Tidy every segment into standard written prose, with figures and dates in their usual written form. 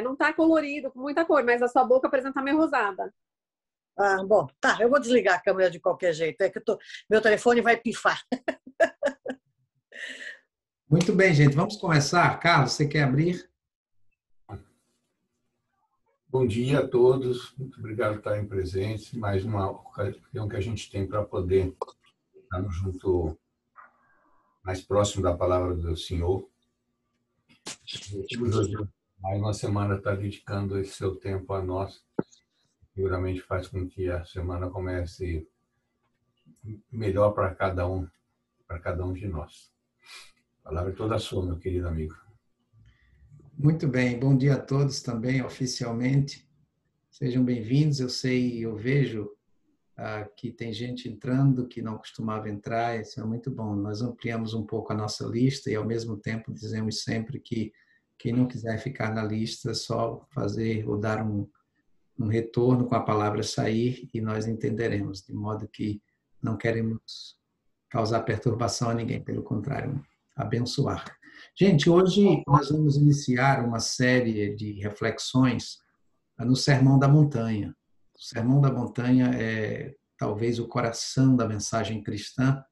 Não tá colorido, com muita cor, mas a sua boca apresenta meio rosada. Ah, bom, tá, eu vou desligar a câmera de qualquer jeito, é que meu telefone vai pifar. Muito bem, gente, vamos começar. Carlos, você quer abrir? Bom dia a todos, muito obrigado por estarem presentes. Mais uma ocasião que a gente tem para poder estarmos junto, mais próximo da palavra do Senhor. Mais uma semana está dedicando esse seu tempo a nós. Seguramente faz com que a semana comece melhor para cada um de nós. A palavra é toda sua, meu querido amigo. Muito bem, bom dia a todos também, oficialmente. Sejam bem-vindos. Eu vejo que tem gente entrando que não costumava entrar, isso é muito bom. Nós ampliamos um pouco a nossa lista e, ao mesmo tempo, dizemos sempre que quem não quiser ficar na lista, só fazer ou dar um retorno com a palavra sair e nós entenderemos, de modo que não queremos causar perturbação a ninguém, pelo contrário, abençoar. Gente, hoje nós vamos iniciar uma série de reflexões no Sermão da Montanha. O Sermão da Montanha é talvez o coração da mensagem cristã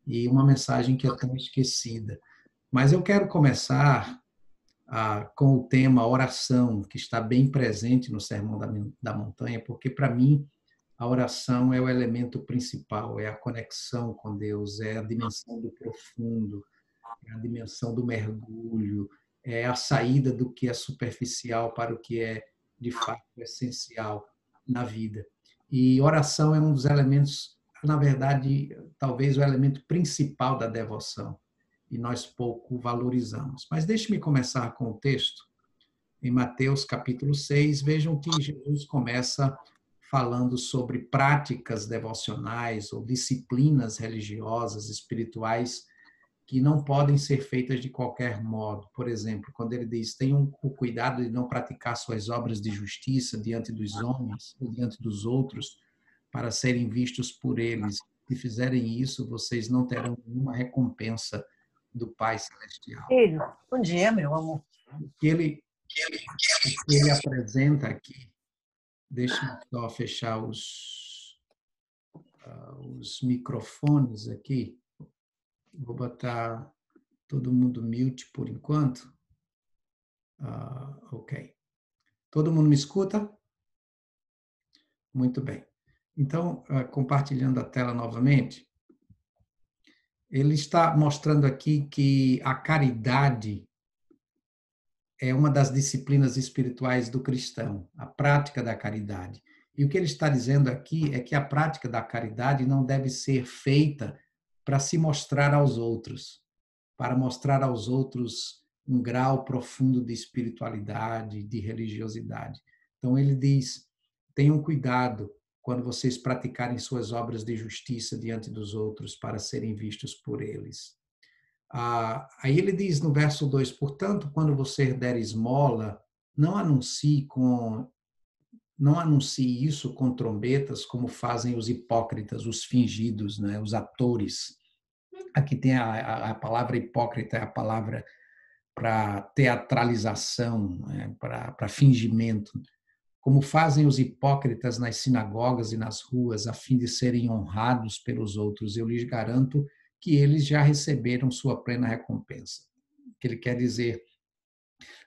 e uma mensagem que é tão esquecida. Mas eu quero começar com o tema oração, que está bem presente no Sermão da Montanha, porque para mim a oração é o elemento principal, é a conexão com Deus, é a dimensão do profundo, é a dimensão do mergulho, é a saída do que é superficial para o que é, de fato, essencial na vida. E oração é um dos elementos, na verdade, talvez o elemento principal da devoção, e nós pouco valorizamos. Mas deixe-me começar com o texto. Em Mateus capítulo 6, vejam que Jesus começa falando sobre práticas devocionais ou disciplinas religiosas, espirituais, que não podem ser feitas de qualquer modo. Por exemplo, quando ele diz: tenham o cuidado de não praticar suas obras de justiça diante dos homens ou diante dos outros, para serem vistos por eles. Se fizerem isso, vocês não terão nenhuma recompensa do Pai Celestial. Filho, bom dia, meu amor. O que ele apresenta aqui, deixa eu só fechar os microfones aqui. Vou botar todo mundo mute por enquanto. Ok. Todo mundo me escuta? Muito bem. Então, compartilhando a tela novamente, ele está mostrando aqui que a caridade é uma das disciplinas espirituais do cristão, a prática da caridade. E o que ele está dizendo aqui é que a prática da caridade não deve ser feita para se mostrar aos outros, para mostrar aos outros um grau profundo de espiritualidade, de religiosidade. Então ele diz: tenham cuidado quando vocês praticarem suas obras de justiça diante dos outros para serem vistos por eles. Aí ele diz no verso 2: portanto, quando você der esmola, não anuncie isso com trombetas, como fazem os hipócritas, os fingidos, né, os atores. Aqui tem a palavra hipócrita, é a palavra para teatralização, né, para fingimento. Como fazem os hipócritas nas sinagogas e nas ruas, a fim de serem honrados pelos outros. Eu lhes garanto que eles já receberam sua plena recompensa. O que ele quer dizer: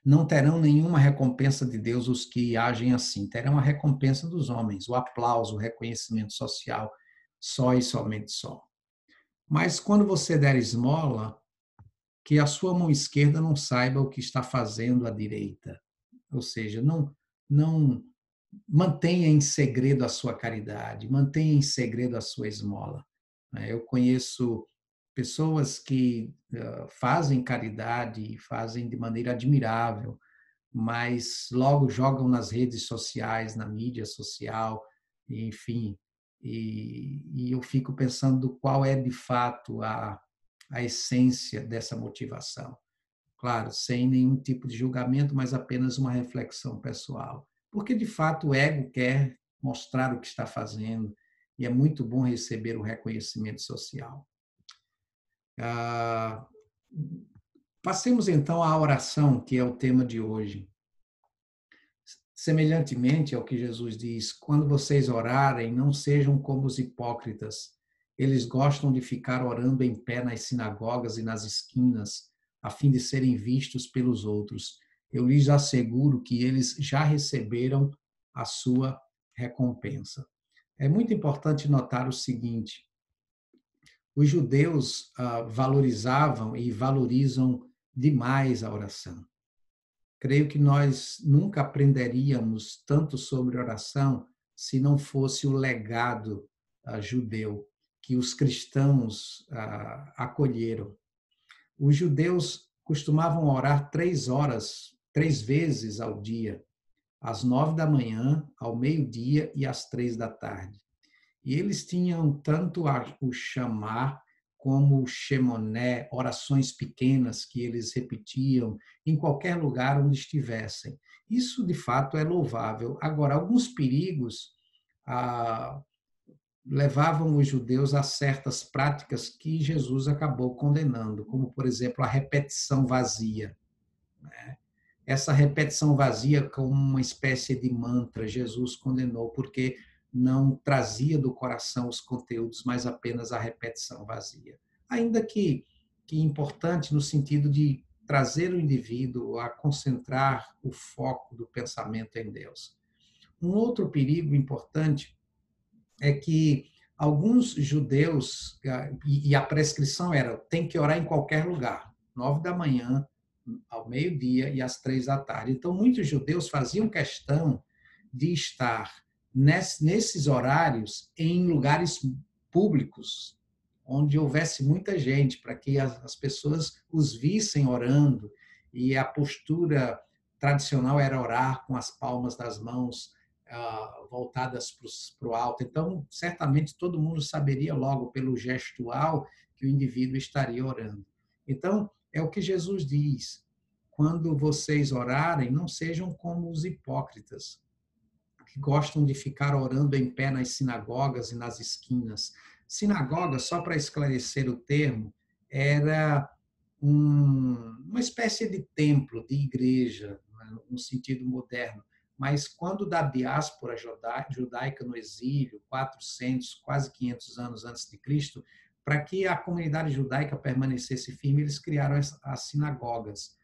não terão nenhuma recompensa de Deus os que agem assim, terão a recompensa dos homens, o aplauso, o reconhecimento social, só e somente só. Mas quando você der esmola, que a sua mão esquerda não saiba o que está fazendo a direita. Ou seja, não mantenha em segredo a sua caridade, mantenha em segredo a sua esmola. Eu conheço pessoas que fazem caridade e fazem de maneira admirável, mas logo jogam nas redes sociais, na mídia social, enfim, e eu fico pensando qual é de fato a essência dessa motivação. Claro, sem nenhum tipo de julgamento, mas apenas uma reflexão pessoal. Porque, de fato, o ego quer mostrar o que está fazendo e é muito bom receber o reconhecimento social. Passemos, então, à oração, que é o tema de hoje. Semelhantemente ao que Jesus diz, quando vocês orarem, não sejam como os hipócritas. Eles gostam de ficar orando em pé nas sinagogas e nas esquinas, a fim de serem vistos pelos outros. Eu lhes asseguro que eles já receberam a sua recompensa. É muito importante notar o seguinte: os judeus valorizavam e valorizam demais a oração. Creio que nós nunca aprenderíamos tanto sobre oração se não fosse o legado judeu que os cristãos acolheram. Os judeus costumavam orar 3 horas, 3 vezes ao dia, às 9 da manhã, ao meio-dia e às 3 da tarde. E eles tinham tanto o chamar como o shemoné, orações pequenas que eles repetiam em qualquer lugar onde estivessem. Isso, de fato, é louvável. Agora, alguns perigos levavam os judeus a certas práticas que Jesus acabou condenando, como, por exemplo, a repetição vazia. Essa repetição vazia como uma espécie de mantra, Jesus condenou, porque não trazia do coração os conteúdos, mas apenas a repetição vazia. Ainda que importante no sentido de trazer o indivíduo a concentrar o foco do pensamento em Deus. Um outro perigo importante é que alguns judeus, e a prescrição era, tem que orar em qualquer lugar, 9 da manhã, ao meio-dia e às 3 da tarde. Então, muitos judeus faziam questão de estar nesses horários em lugares públicos, onde houvesse muita gente, para que as pessoas os vissem orando, e a postura tradicional era orar com as palmas das mãos voltadas para o alto. Então, certamente todo mundo saberia logo pelo gestual que o indivíduo estaria orando. Então, é o que Jesus diz: quando vocês orarem, não sejam como os hipócritas, que gostam de ficar orando em pé nas sinagogas e nas esquinas. Sinagoga, só para esclarecer o termo, era uma espécie de templo, de igreja, no sentido moderno. Mas quando da diáspora judaica no exílio, 400, quase 500 anos antes de Cristo, para que a comunidade judaica permanecesse firme, eles criaram as sinagogas.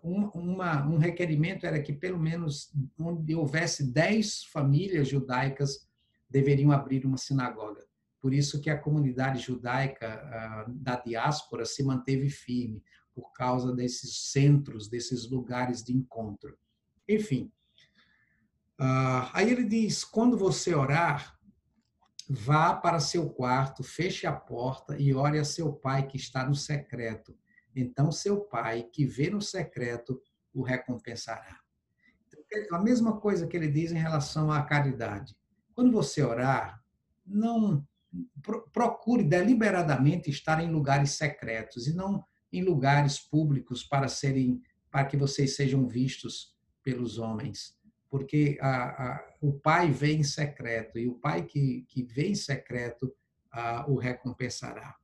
Um requerimento era que, pelo menos, onde houvesse 10 famílias judaicas, deveriam abrir uma sinagoga. Por isso que a comunidade judaica da diáspora se manteve firme, por causa desses centros, desses lugares de encontro. Enfim, aí ele diz: quando você orar, vá para seu quarto, feche a porta e ore a seu pai que está no secreto. Então, seu pai, que vê no secreto, o recompensará. A mesma coisa que ele diz em relação à caridade. Quando você orar, não procure deliberadamente estar em lugares secretos e não em lugares públicos para que vocês sejam vistos pelos homens, porque o Pai vê em secreto, e o Pai que vê em secreto o recompensará.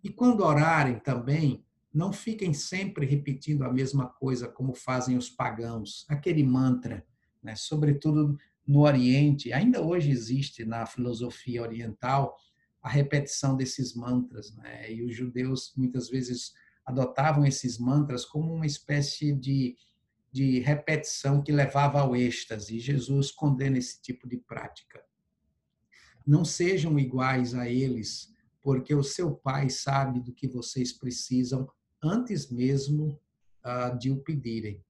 E quando orarem também, não fiquem sempre repetindo a mesma coisa como fazem os pagãos, aquele mantra, né? Sobretudo no Oriente, ainda hoje existe na filosofia oriental a repetição desses mantras, né? E os judeus muitas vezes adotavam esses mantras como uma espécie de repetição que levava ao êxtase. E Jesus condena esse tipo de prática. Não sejam iguais a eles, porque o seu Pai sabe do que vocês precisam antes mesmo de o pedirem.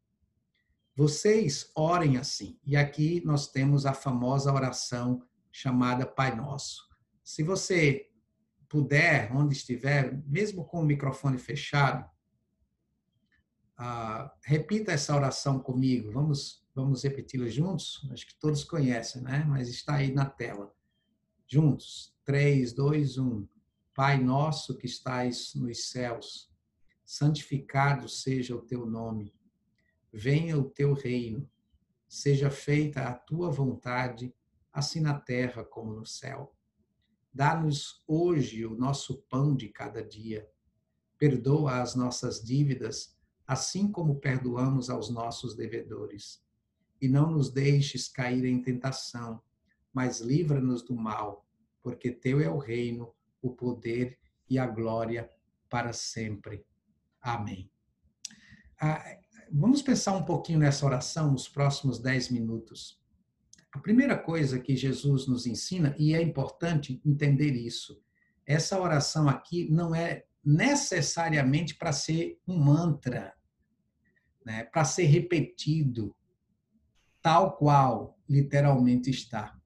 Vocês orem assim. E aqui nós temos a famosa oração chamada Pai Nosso. Se você puder, onde estiver, mesmo com o microfone fechado, repita essa oração comigo. Vamos repeti-la juntos? Acho que todos conhecem, né? Mas está aí na tela. Juntos. 3, 2, 1. Pai nosso que estais nos céus, santificado seja o teu nome. Venha o teu reino. Seja feita a tua vontade, assim na terra como no céu. Dá-nos hoje o nosso pão de cada dia. Perdoa as nossas dívidas, assim como perdoamos aos nossos devedores. E não nos deixes cair em tentação, mas livra-nos do mal, porque teu é o reino, o poder e a glória para sempre. Amém. Vamos pensar um pouquinho nessa oração nos próximos 10 minutos. A primeira coisa que Jesus nos ensina, e é importante entender isso, essa oração aqui não é necessariamente para ser um mantra, né, para ser repetido, tal qual literalmente está.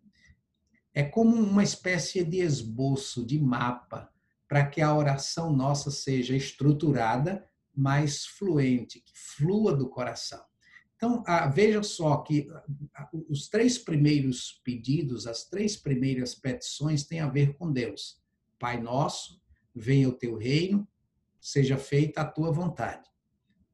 É como uma espécie de esboço, de mapa, para que a oração nossa seja estruturada, mas fluente, que flua do coração. Então, veja só que os 3 primeiros pedidos, as 3 primeiras petições têm a ver com Deus. Pai nosso, venha o teu reino, seja feita a tua vontade.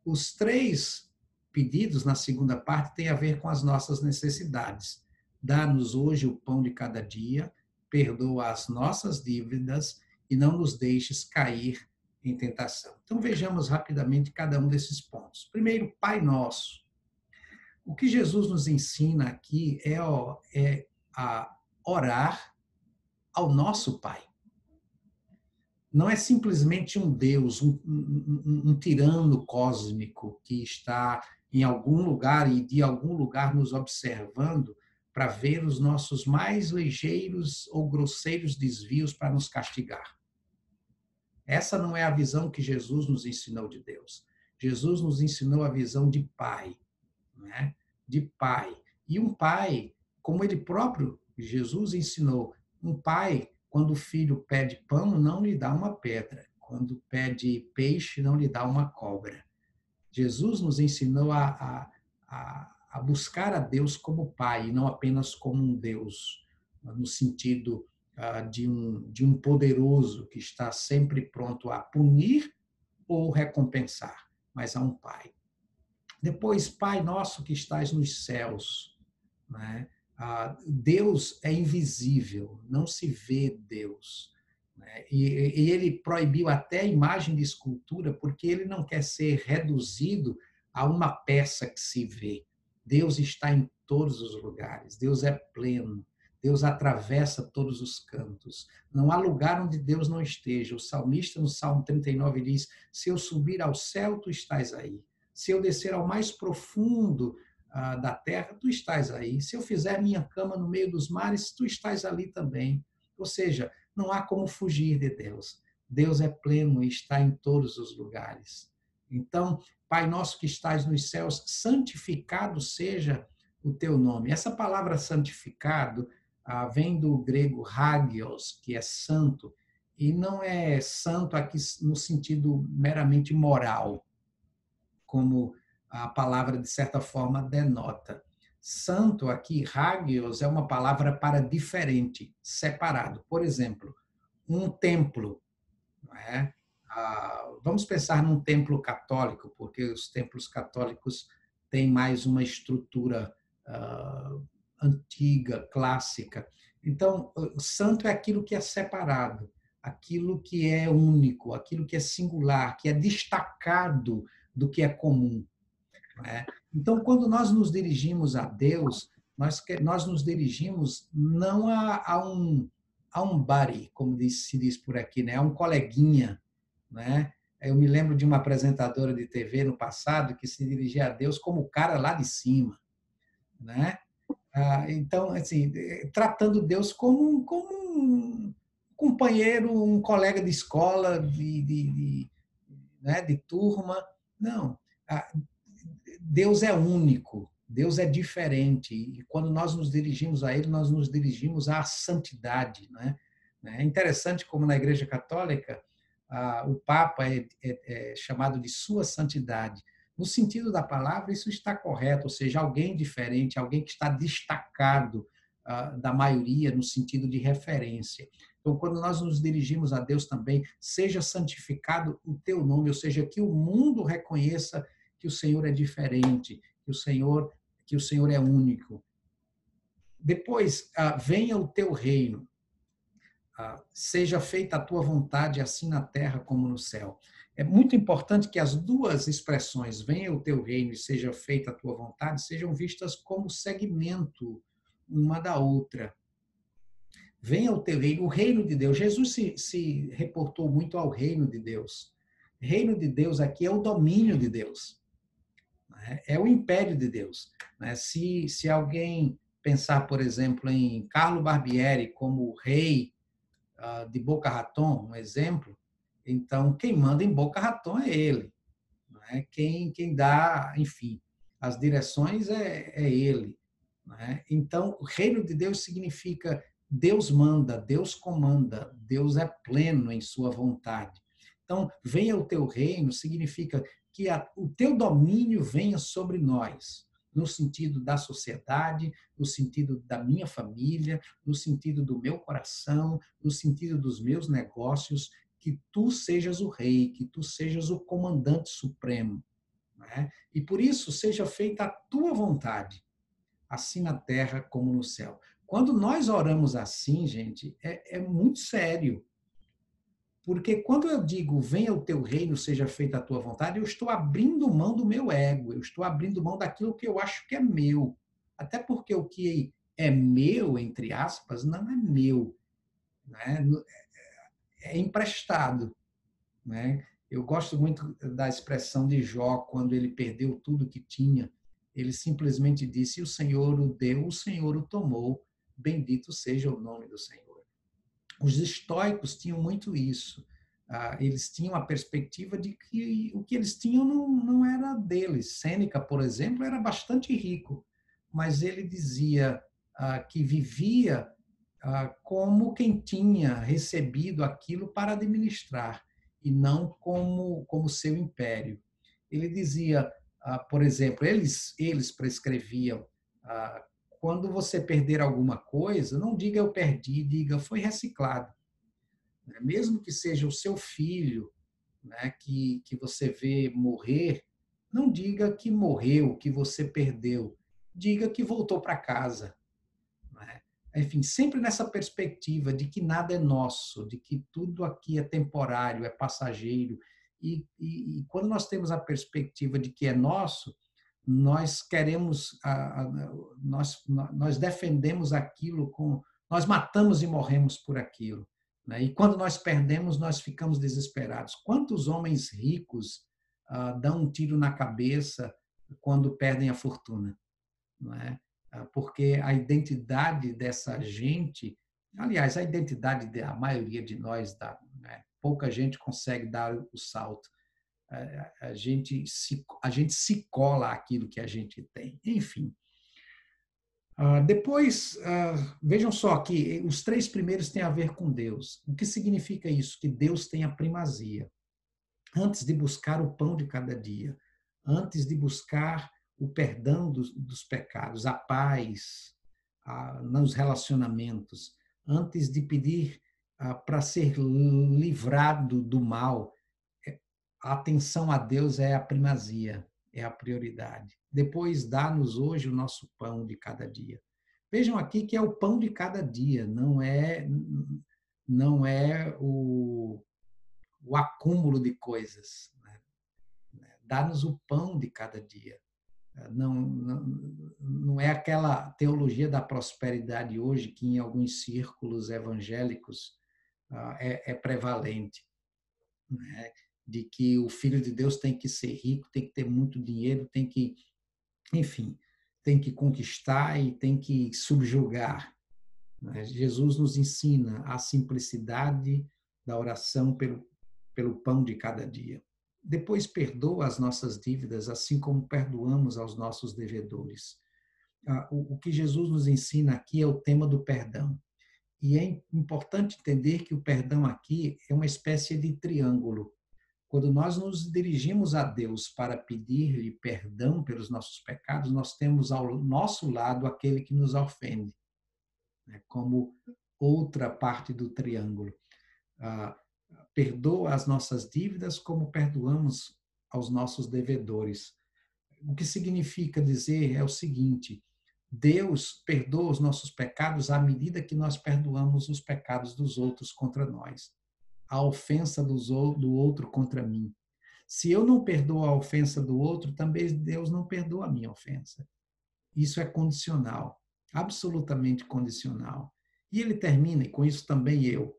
Os 3 pedidos, na segunda parte, têm a ver com as nossas necessidades. Dá-nos hoje o pão de cada dia, perdoa as nossas dívidas e não nos deixes cair em tentação. Então, vejamos rapidamente cada um desses pontos. Primeiro, Pai Nosso. O que Jesus nos ensina aqui é a orar ao nosso Pai. Não é simplesmente um Deus, um tirano cósmico que está em algum lugar e de algum lugar nos observando para ver os nossos mais ligeiros ou grosseiros desvios para nos castigar. Essa não é a visão que Jesus nos ensinou de Deus. Jesus nos ensinou a visão de Pai, né? De Pai. E um Pai, como ele próprio, Jesus ensinou, um Pai, quando o filho pede pão, não lhe dá uma pedra. Quando pede peixe, não lhe dá uma cobra. Jesus nos ensinou a buscar a Deus como Pai, e não apenas como um Deus, no sentido de um poderoso que está sempre pronto a punir ou recompensar, mas a um Pai. Depois, Pai nosso que estás nos céus, né? Deus é invisível, não se vê Deus, né? E ele proibiu até a imagem de escultura porque ele não quer ser reduzido a uma peça que se vê. Deus está em todos os lugares, Deus é pleno, Deus atravessa todos os cantos. Não há lugar onde Deus não esteja. O salmista, no Salmo 39, diz: se eu subir ao céu, tu estás aí. Se eu descer ao mais profundo da terra, tu estás aí. Se eu fizer minha cama no meio dos mares, tu estás ali também. Ou seja, não há como fugir de Deus. Deus é pleno e está em todos os lugares. Então, Pai nosso que estás nos céus, santificado seja o teu nome. Essa palavra santificado vem do grego hagios, que é santo, e não é santo aqui no sentido meramente moral, como a palavra, de certa forma, denota. Santo aqui, hagios, é uma palavra para diferente, separado. Por exemplo, um templo. Não é? Vamos pensar num templo católico, porque os templos católicos têm mais uma estrutura antiga, clássica. Então, santo é aquilo que é separado, aquilo que é único, aquilo que é singular, que é destacado do que é comum. Né? Então, quando nós nos dirigimos a Deus, nós nos dirigimos não a um buddy, como se diz por aqui, né? A um coleguinha. Né? Eu me lembro de uma apresentadora de TV no passado que se dirigia a Deus como o cara lá de cima. Né? Então, assim, tratando Deus como um companheiro, um colega de escola, né, de turma. Não. Deus é único, Deus é diferente. E quando nós nos dirigimos a Ele, nós nos dirigimos à santidade. Né? É interessante como na Igreja Católica o Papa é chamado de Sua Santidade. No sentido da palavra, isso está correto, ou seja, alguém diferente, alguém que está destacado da maioria no sentido de referência. Então, quando nós nos dirigimos a Deus também, seja santificado o teu nome, ou seja, que o mundo reconheça que o Senhor é diferente, que o Senhor é único. Depois, venha o teu reino, seja feita a tua vontade, assim na terra como no céu. é muito importante que as duas expressões, venha o teu reino e seja feita a tua vontade, sejam vistas como segmento uma da outra. Venha o teu reino, o reino de Deus. Jesus se reportou muito ao reino de Deus. Reino de Deus aqui é o domínio de Deus. É o império de Deus. Se alguém pensar, por exemplo, em Carlo Barbieri como rei de Boca Raton, um exemplo, então quem manda em Boca Raton é ele. Quem dá, enfim, as direções é ele. Então, o reino de Deus significa Deus manda, Deus comanda, Deus é pleno em sua vontade. Então, venha o teu reino significa que o teu domínio venha sobre nós, no sentido da sociedade, no sentido da minha família, no sentido do meu coração, no sentido dos meus negócios, que tu sejas o rei, que tu sejas o comandante supremo. E por isso seja feita a tua vontade, assim na terra como no céu. Quando nós oramos assim, gente, é muito sério. Porque quando eu digo, venha o teu reino, seja feita a tua vontade, eu estou abrindo mão do meu ego, eu estou abrindo mão daquilo que eu acho que é meu. Até porque o que é meu, entre aspas, não é meu. É emprestado. Eu gosto muito da expressão de Jó, quando ele perdeu tudo que tinha. Ele simplesmente disse, o Senhor o deu, o Senhor o tomou, bendito seja o nome do Senhor. Os estoicos tinham muito isso. Eles tinham a perspectiva de que o que eles tinham não era deles. Sêneca, por exemplo, era bastante rico, mas ele dizia que vivia como quem tinha recebido aquilo para administrar, e não como seu império. Ele dizia, por exemplo, eles prescreviam, quando você perder alguma coisa, não diga eu perdi, diga foi reciclado. Mesmo que seja o seu filho, que você vê morrer, não diga que morreu, que você perdeu, diga que voltou para casa. Enfim, sempre nessa perspectiva de que nada é nosso, de que tudo aqui é temporário, é passageiro. E quando nós temos a perspectiva de que é nosso, nós queremos, nós defendemos aquilo, nós matamos e morremos por aquilo. E quando nós perdemos, nós ficamos desesperados. Quantos homens ricos dão um tiro na cabeça quando perdem a fortuna? Não é? Porque a identidade dessa gente, aliás, a identidade da maioria de nós, pouca gente consegue dar o salto. A gente se cola àquilo que a gente tem. Enfim. Depois, vejam só que os 3 primeiros têm a ver com Deus. O que significa isso? Que Deus tem a primazia. Antes de buscar o pão de cada dia, antes de buscar o perdão dos pecados, a paz nos relacionamentos, antes de pedir para ser livrado do mal, a atenção a Deus é a primazia, é a prioridade. Depois, dá-nos hoje o nosso pão de cada dia. Vejam aqui que é o pão de cada dia, não é o acúmulo de coisas. Dá-nos o pão de cada dia. Não é aquela teologia da prosperidade hoje que em alguns círculos evangélicos é prevalente, de que o Filho de Deus tem que ser rico, tem que ter muito dinheiro, tem que, enfim, tem que conquistar e tem que subjugar. Jesus nos ensina a simplicidade da oração pelo pão de cada dia. Depois perdoa as nossas dívidas, assim como perdoamos aos nossos devedores. O que Jesus nos ensina aqui é o tema do perdão. E é importante entender que o perdão aqui é uma espécie de triângulo. Quando nós nos dirigimos a Deus para pedir-lhe perdão pelos nossos pecados, nós temos ao nosso lado aquele que nos ofende, como outra parte do triângulo. Perdoa as nossas dívidas como perdoamos aos nossos devedores. O que significa dizer é o seguinte: Deus perdoa os nossos pecados à medida que nós perdoamos os pecados dos outros contra nós, a ofensa do outro contra mim. Se eu não perdoo a ofensa do outro, também Deus não perdoa a minha ofensa. Isso é condicional, absolutamente condicional. E ele termina, e com isso também eu.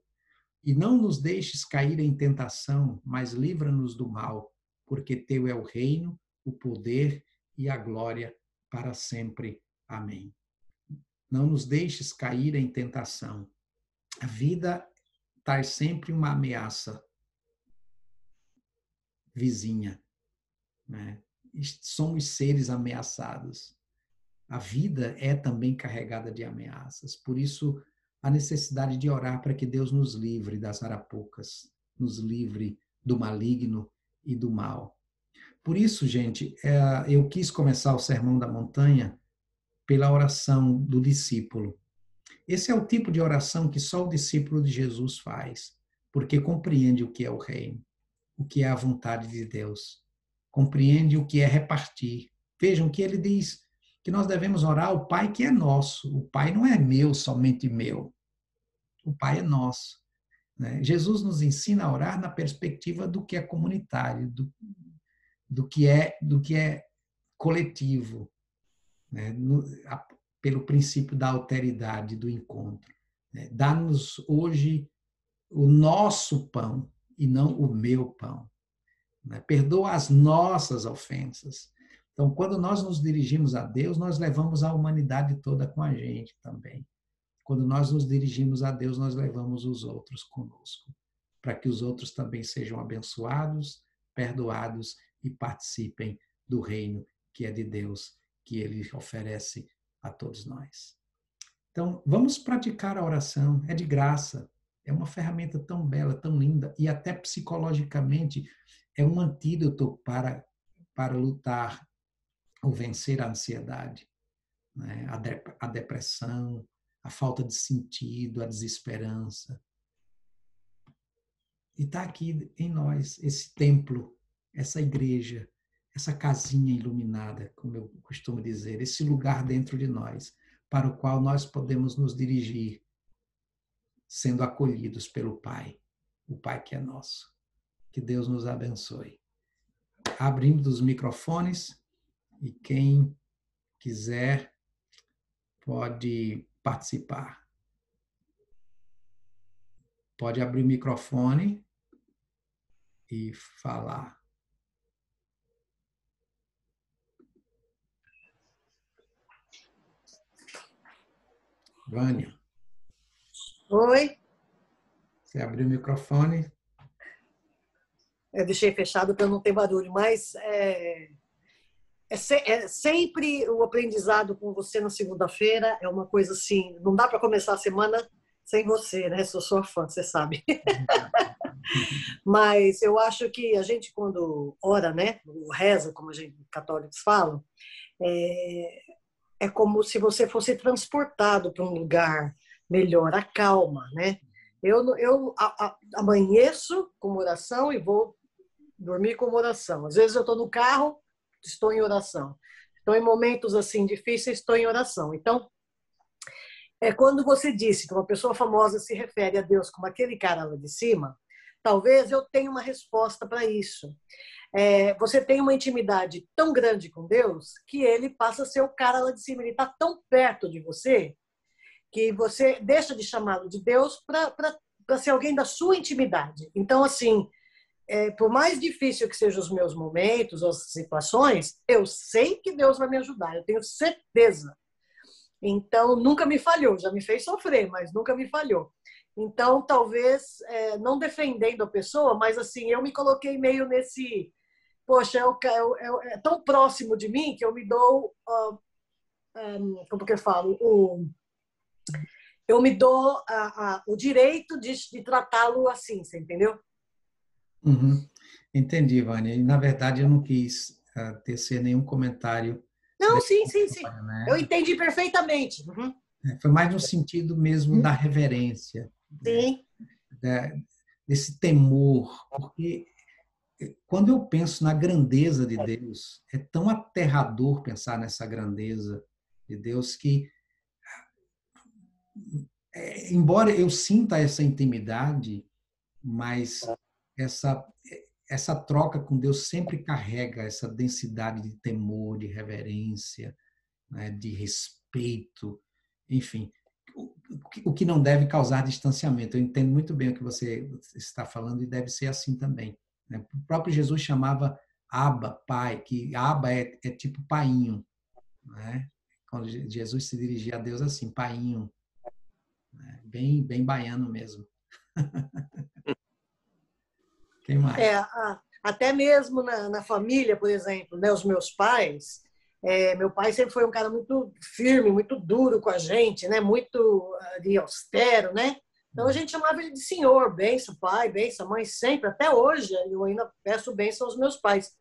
E não nos deixes cair em tentação, mas livra-nos do mal, porque teu é o reino, o poder e a glória para sempre. Amém. Não nos deixes cair em tentação. A vida traz sempre uma ameaça vizinha, né? Somos seres ameaçados. A vida é também carregada de ameaças. Por isso, a necessidade de orar para que Deus nos livre das arapucas, nos livre do maligno e do mal. Por isso, gente, eu quis começar o Sermão da Montanha pela oração do discípulo. Esse é o tipo de oração que só o discípulo de Jesus faz, porque compreende o que é o reino, o que é a vontade de Deus, compreende o que é repartir. Vejam que ele diz que nós devemos orar ao Pai que é nosso. O Pai não é meu, somente meu. O Pai é nosso. Né? Jesus nos ensina a orar na perspectiva do que é comunitário, do que é coletivo, né? Pelo princípio da alteridade, do encontro. Né? Dá-nos hoje o nosso pão e não o meu pão. Né? Perdoa as nossas ofensas. Então, quando nós nos dirigimos a Deus, nós levamos a humanidade toda com a gente também. Quando nós nos dirigimos a Deus, nós levamos os outros conosco, para que os outros também sejam abençoados, perdoados e participem do reino que é de Deus, que Ele oferece a todos nós. Então, vamos praticar a oração, é de graça, é uma ferramenta tão bela, tão linda, e até psicologicamente é um antídoto para lutar ou vencer a ansiedade, né? A depressão, a falta de sentido, a desesperança. E está aqui em nós esse templo, essa igreja, essa casinha iluminada, como eu costumo dizer, esse lugar dentro de nós, para o qual nós podemos nos dirigir, sendo acolhidos pelo Pai, o Pai que é nosso. Que Deus nos abençoe. Abrindo os microfones, e quem quiser pode participar. Pode abrir o microfone e falar. Vânia. Oi. Você abriu o microfone? Eu deixei fechado para não ter barulho, mas é sempre o aprendizado com você na segunda-feira. É uma coisa assim, não dá para começar a semana sem você, né? Sou sua fã, você sabe. Mas eu acho que a gente, quando ora, né? Reza, como a gente católicos falam, é como se você fosse transportado para um lugar melhor, a calma, né? Eu amanheço com oração e vou dormir com oração. Às vezes eu estou no carro, estou em oração. Estou em momentos assim difíceis, estou em oração. Então, quando você disse que uma pessoa famosa se refere a Deus como aquele cara lá de cima, talvez eu tenha uma resposta para isso. Você tem uma intimidade tão grande com Deus que ele passa a ser o cara lá de cima. Ele está tão perto de você que você deixa de chamá-lo de Deus para ser alguém da sua intimidade. Então, assim, por mais difícil que sejam os meus momentos, as situações, eu sei que Deus vai me ajudar, eu tenho certeza. Então, nunca me falhou, já me fez sofrer, mas nunca me falhou. Então, talvez, não defendendo a pessoa, mas assim, eu me coloquei meio nesse... Poxa, é tão próximo de mim que eu me dou... como que eu falo? Eu me dou o direito de tratá-lo assim, você entendeu? Uhum. Entendi, Vânia. E, na verdade, eu não quis tecer nenhum comentário. Não, sim. História, né? Eu entendi perfeitamente. Uhum. Foi mais no sentido mesmo da reverência. Sim. Desse temor. Porque quando eu penso na grandeza de Deus, é tão aterrador pensar nessa grandeza de Deus que, embora eu sinta essa intimidade, mas essa troca com Deus sempre carrega essa densidade de temor, de reverência, né, de respeito, enfim, o que não deve causar distanciamento. Eu entendo muito bem o que você está falando e deve ser assim também, né? O próprio Jesus chamava Abba, pai, que Abba é tipo painho, né? Quando Jesus se dirigia a Deus assim, painho, né? Bem baiano mesmo. Quem mais? Até mesmo na família, por exemplo, né, os meus pais, meu pai sempre foi um cara muito firme, muito duro com a gente, né, muito ali, austero, né? Então a gente chamava ele de senhor, benção, pai, benção, mãe, sempre, até hoje eu ainda peço bênção aos meus pais.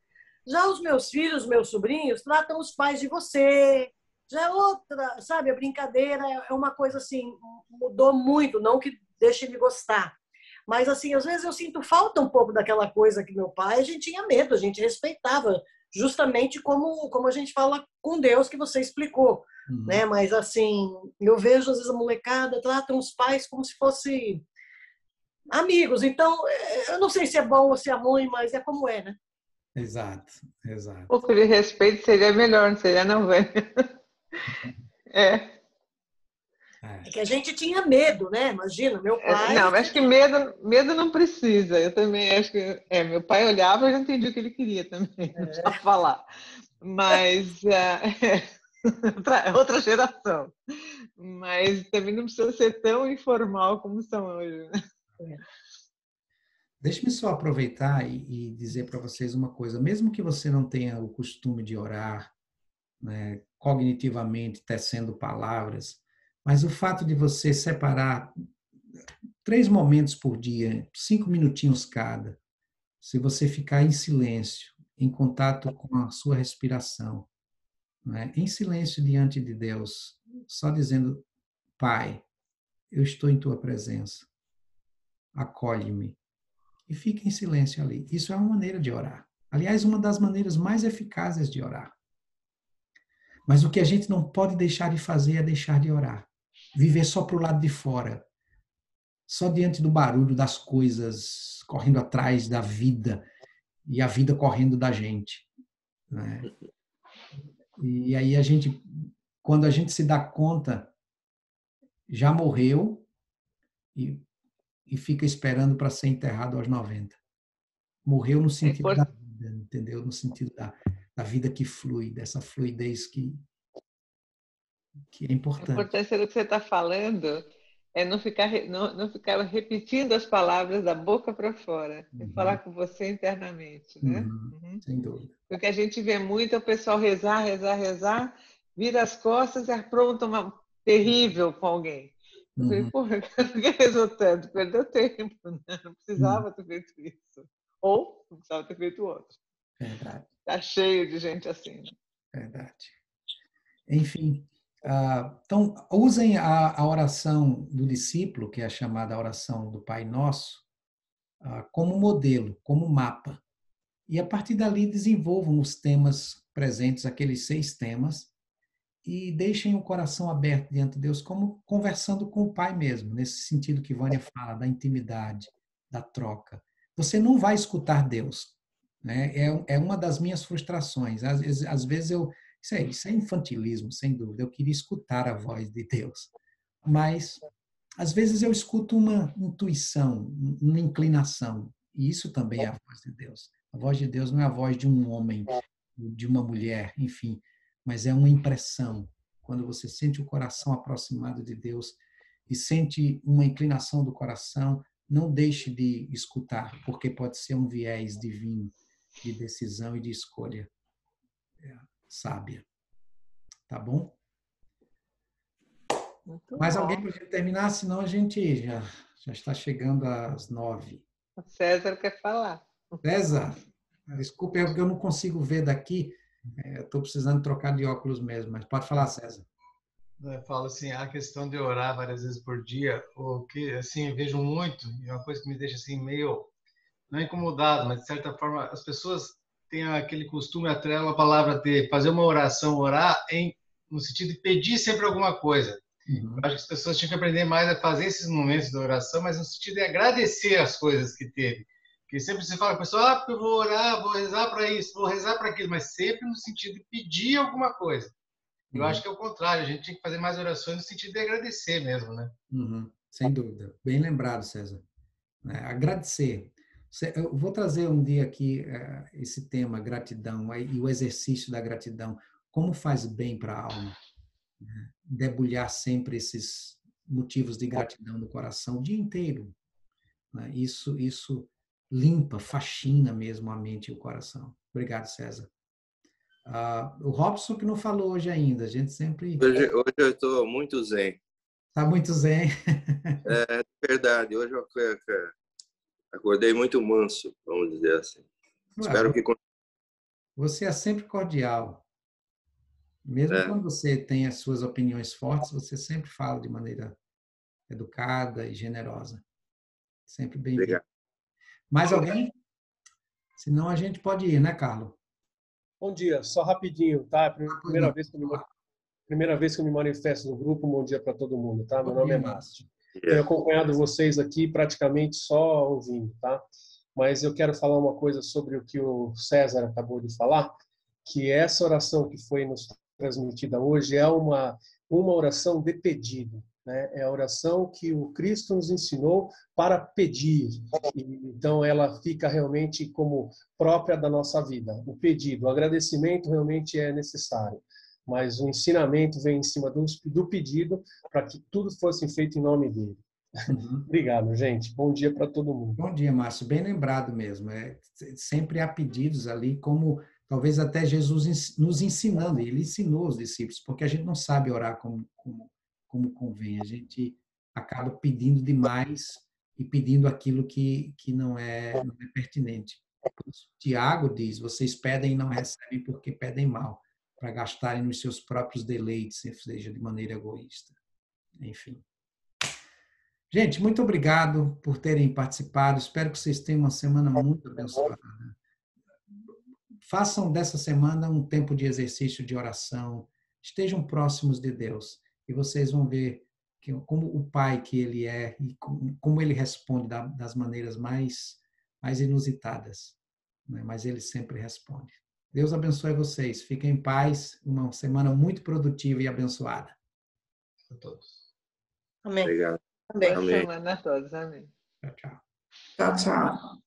Já os meus filhos, meus sobrinhos, tratam os pais de você, já é outra, sabe, a brincadeira é uma coisa assim, mudou muito, não que deixe de gostar. Mas, assim, às vezes eu sinto falta um pouco daquela coisa que meu pai, a gente tinha medo, a gente respeitava, justamente como a gente fala com Deus, que você explicou, né? Mas, assim, eu vejo, às vezes, a molecada tratam os pais como se fossem amigos. Então, eu não sei se é bom ou se é ruim, mas é como é, né? Exato, exato. Um pouco de respeito seria melhor, não seria, não, velho? É que a gente tinha medo, né? Imagina, meu pai... Não, acho que medo não precisa. Eu também acho que... meu pai olhava e eu já entendi o que ele queria também, não precisava falar. Mas outra geração. Mas também não precisa ser tão informal como são hoje. Né? Deixe-me só aproveitar e dizer para vocês uma coisa. Mesmo que você não tenha o costume de orar, né, cognitivamente, tecendo palavras, mas o fato de você separar 3 momentos por dia, 5 minutinhos cada, se você ficar em silêncio, em contato com a sua respiração, né, em silêncio diante de Deus, só dizendo, Pai, eu estou em tua presença, acolhe-me, e fique em silêncio ali. Isso é uma maneira de orar. Aliás, uma das maneiras mais eficazes de orar. Mas o que a gente não pode deixar de fazer é deixar de orar. Viver só para o lado de fora. Só diante do barulho das coisas, correndo atrás da vida. E a vida correndo da gente. Né? E aí quando a gente se dá conta, já morreu e fica esperando para ser enterrado aos 90. Morreu no sentido da vida, entendeu? No sentido da vida que flui, dessa fluidez que é importante. A importância do que você está falando é não ficar repetindo as palavras da boca para fora, é falar com você internamente, né? Sem dúvida. Porque a gente vê muito é o pessoal rezar, vira as costas e apronta uma terrível com alguém. Eu falei, porra, por que rezou tanto? Perdeu tempo, né? Não precisava ter feito isso. Ou não precisava ter feito outro. Verdade. Está cheio de gente assim. Né? Verdade. Enfim, então, usem a oração do discípulo, que é a chamada oração do Pai Nosso, como modelo, como mapa. E a partir dali desenvolvam os temas presentes, aqueles 6 temas, e deixem o coração aberto diante de Deus, como conversando com o Pai mesmo, nesse sentido que Vânia fala, da intimidade, da troca. Você não vai escutar Deus. Né? É uma das minhas frustrações. Às vezes isso é infantilismo, sem dúvida. Eu queria escutar a voz de Deus. Mas, às vezes, eu escuto uma intuição, uma inclinação. E isso também é a voz de Deus. A voz de Deus não é a voz de um homem, de uma mulher, enfim. Mas é uma impressão. Quando você sente o coração aproximado de Deus e sente uma inclinação do coração, não deixe de escutar, porque pode ser um viés divino de decisão e de escolha sábia. Tá bom? Muito Mais bom. alguém para terminar? Senão a gente já está chegando às 9. O César quer falar. César, desculpe, é porque eu não consigo ver daqui. Estou precisando trocar de óculos mesmo, mas pode falar, César. Eu falo assim, a questão de orar várias vezes por dia, o que assim eu vejo muito, e uma coisa que me deixa assim meio não incomodado, mas de certa forma as pessoas têm aquele costume atrela a palavra de fazer uma oração, orar no sentido de pedir sempre alguma coisa. Eu acho que as pessoas tinham que aprender mais a fazer esses momentos de oração, mas no sentido de agradecer as coisas que teve. Porque sempre você fala, pessoal, porque eu vou orar, vou rezar para isso, vou rezar para aquilo, mas sempre no sentido de pedir alguma coisa. Eu acho que é o contrário, a gente tem que fazer mais orações no sentido de agradecer mesmo, né? Sem dúvida. Bem lembrado, César. Agradecer. Eu vou trazer um dia aqui esse tema, gratidão, e o exercício da gratidão. Como faz bem para a alma, né? Debulhar sempre esses motivos de gratidão no coração o dia inteiro, né? Isso limpa, faxina mesmo a mente e o coração. Obrigado, César. O Robson que não falou hoje ainda, a gente sempre... Hoje eu estou muito zen. Está muito zen. É verdade, hoje eu acordei muito manso, vamos dizer assim. Espero que... Você é sempre cordial. Mesmo quando você tem as suas opiniões fortes, você sempre fala de maneira educada e generosa. Sempre bem-vindo. Mais alguém? Senão a gente pode ir, né, Carlos? Bom dia, só rapidinho, tá? Primeira vez que eu me manifesto no grupo. Bom dia para todo mundo, tá? Meu nome é Márcio. Tenho acompanhado vocês aqui praticamente só ouvindo, tá? Mas eu quero falar uma coisa sobre o que o César acabou de falar, que essa oração que foi nos transmitida hoje é uma oração de pedido, né? É a oração que o Cristo nos ensinou para pedir. Então, ela fica realmente como própria da nossa vida. O pedido, o agradecimento realmente é necessário, mas o ensinamento vem em cima do pedido para que tudo fosse feito em nome dele. Obrigado, gente. Bom dia para todo mundo. Bom dia, Márcio. Bem lembrado mesmo. Sempre há pedidos ali, como talvez até Jesus nos ensinando. Ele ensinou os discípulos, porque a gente não sabe orar como convém. A gente acaba pedindo demais e pedindo aquilo que não é pertinente. Tiago diz, vocês pedem e não recebem porque pedem mal, para gastarem nos seus próprios deleites, seja de maneira egoísta. Enfim. Gente, muito obrigado por terem participado. Espero que vocês tenham uma semana muito abençoada. Façam dessa semana um tempo de exercício de oração. Estejam próximos de Deus e vocês vão ver como o Pai que Ele é e como Ele responde das maneiras mais inusitadas, né? Mas Ele sempre responde. Deus abençoe vocês. Fiquem em paz. Uma semana muito produtiva e abençoada. A todos. Amém. Obrigado. Boa semana a todos. Amém. Tchau, tchau. Tchau, tchau.